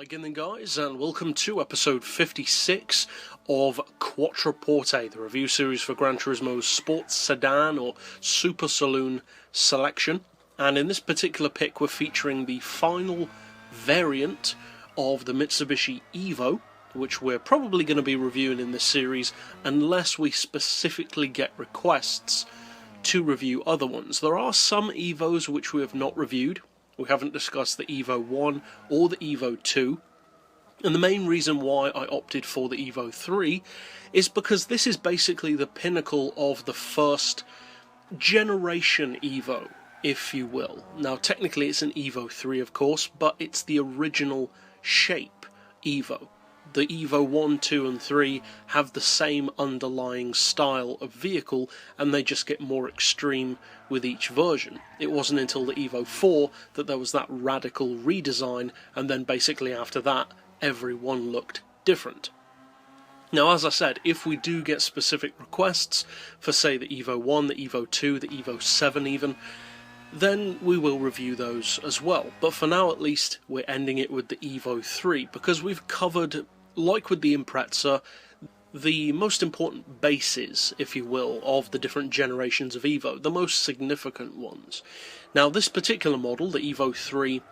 Hi again then guys, and welcome to episode 56 of Quattroporte, the review series for Gran Turismo's sports sedan or super saloon selection. And in this particular pick we're featuring the final variant of the Mitsubishi Evo, which we're probably going to be reviewing in this series unless we specifically get requests to review other ones. There are some Evos which we have not reviewed. We haven't discussed the Evo 1 or the Evo 2, and the main reason why I opted for the Evo 3 is because this is basically the pinnacle of the first generation Evo, if you will. Now technically it's an Evo 3 of course, but it's the original shape Evo. The Evo 1, 2 and 3 have the same underlying style of vehicle, and they just get more extreme with each version. It wasn't until the Evo 4 that there was that radical redesign, and then basically after that everyone looked different. Now as I said, if we do get specific requests for say the Evo 1, the Evo 2, the Evo 7 even, then we will review those as well. But for now at least we're ending it with the Evo 3 because we've covered, like with the Impreza, the most important bases, if you will, of the different generations of Evo, the most significant ones. Now this particular model, the Evo 3,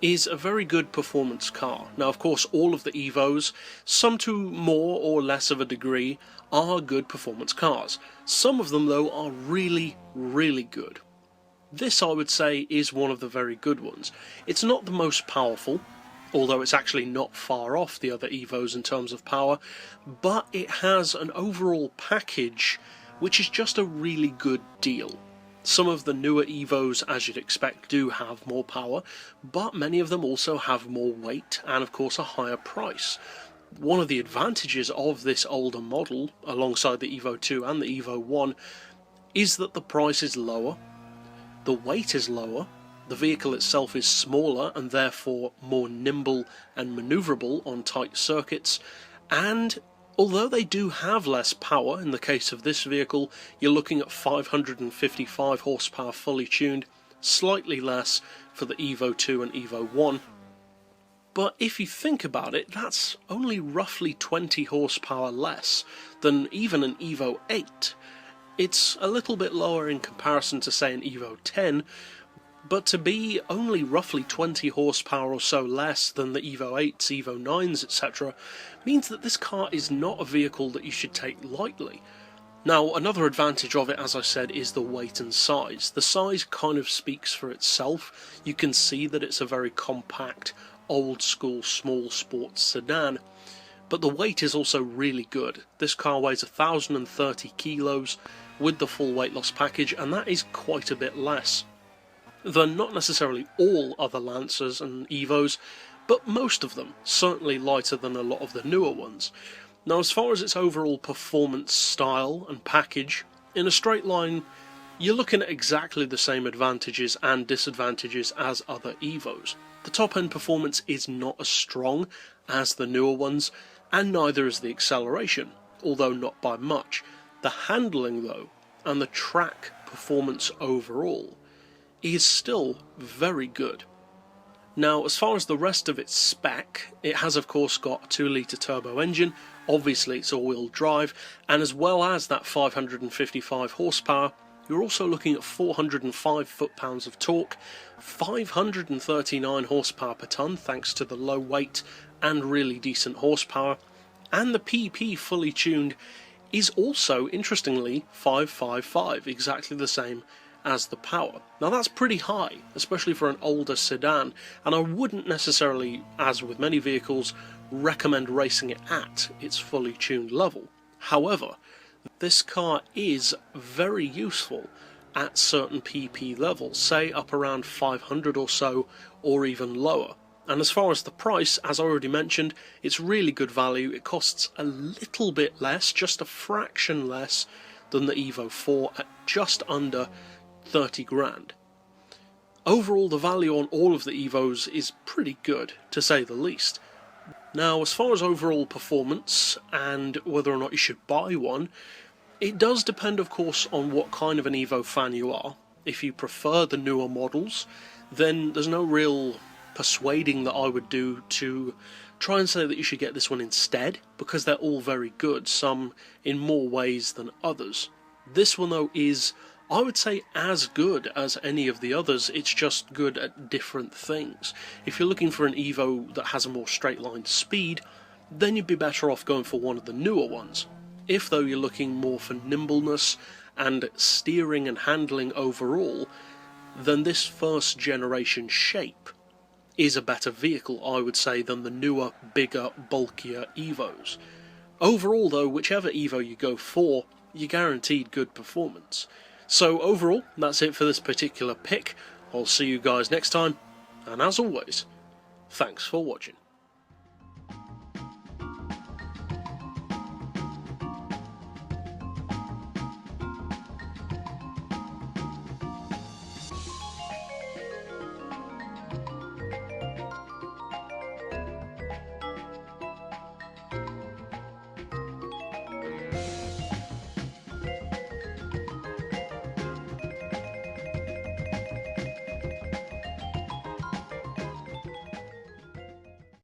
is a very good performance car. Now of course all of the Evos, some to more or less of a degree, are good performance cars. Some of them though are really, really good. This, I would say, is one of the very good ones. It's not the most powerful, although it's actually not far off the other Evos in terms of power, but it has an overall package which is just a really good deal. Some of the newer Evos, as you'd expect, do have more power, but many of them also have more weight and of course a higher price. One of the advantages of this older model, alongside the Evo 2 and the Evo 1, is that the price is lower. The weight is lower, the vehicle itself is smaller and therefore more nimble and manoeuvrable on tight circuits, and although they do have less power, in the case of this vehicle you're looking at 555 horsepower fully tuned, slightly less for the Evo 2 and Evo 1. But if you think about it, that's only roughly 20 horsepower less than even an Evo 8. It's a little bit lower in comparison to say an Evo 10, but to be only roughly 20 horsepower or so less than the Evo 8s, Evo 9s, etc. means that this car is not a vehicle that you should take lightly. Now another advantage of it, as I said, is the weight and size. The size kind of speaks for itself. You can see that it's a very compact, old school, small sports sedan. But the weight is also really good. This car weighs 1,030 kilos with the full weight loss package, and that is quite a bit less than not necessarily all other Lancers and Evos, but most of them, certainly lighter than a lot of the newer ones. Now as far as its overall performance style and package, in a straight line you're looking at exactly the same advantages and disadvantages as other Evos. The top end performance is not as strong as the newer ones, and neither is the acceleration, although not by much. The handling though, and the track performance overall, is still very good. Now as far as the rest of its spec, it has of course got a 2 litre turbo engine, obviously it's all-wheel drive, and as well as that 555 horsepower, you're also looking at 405 foot-pounds of torque, 539 horsepower per tonne thanks to the low weight and really decent horsepower, and the PP fully tuned is also, interestingly, 555, exactly the same as the power. Now that's pretty high, especially for an older sedan, and I wouldn't necessarily, as with many vehicles, recommend racing it at its fully tuned level. However, this car is very useful at certain PP levels, say up around 500 or so, or even lower. And as far as the price, as I already mentioned, it's really good value. It costs a little bit less, just a fraction less than the Evo 4 at just under 30 grand. Overall, the value on all of the Evos is pretty good, to say the least. Now, as far as overall performance and whether or not you should buy one, it does depend, of course, on what kind of an Evo fan you are. If you prefer the newer models, then there's no real persuading that I would do to try and say that you should get this one instead, because they're all very good, some in more ways than others. This one though is, I would say, as good as any of the others. It's just good at different things. If you're looking for an Evo that has a more straight line speed, then you'd be better off going for one of the newer ones. If though you're looking more for nimbleness and steering and handling overall, then this first generation shape is a better vehicle, I would say, than the newer, bigger, bulkier Evos. Overall though, whichever Evo you go for, you're guaranteed good performance. So overall, that's it for this particular pick. I'll see you guys next time, and as always, thanks for watching.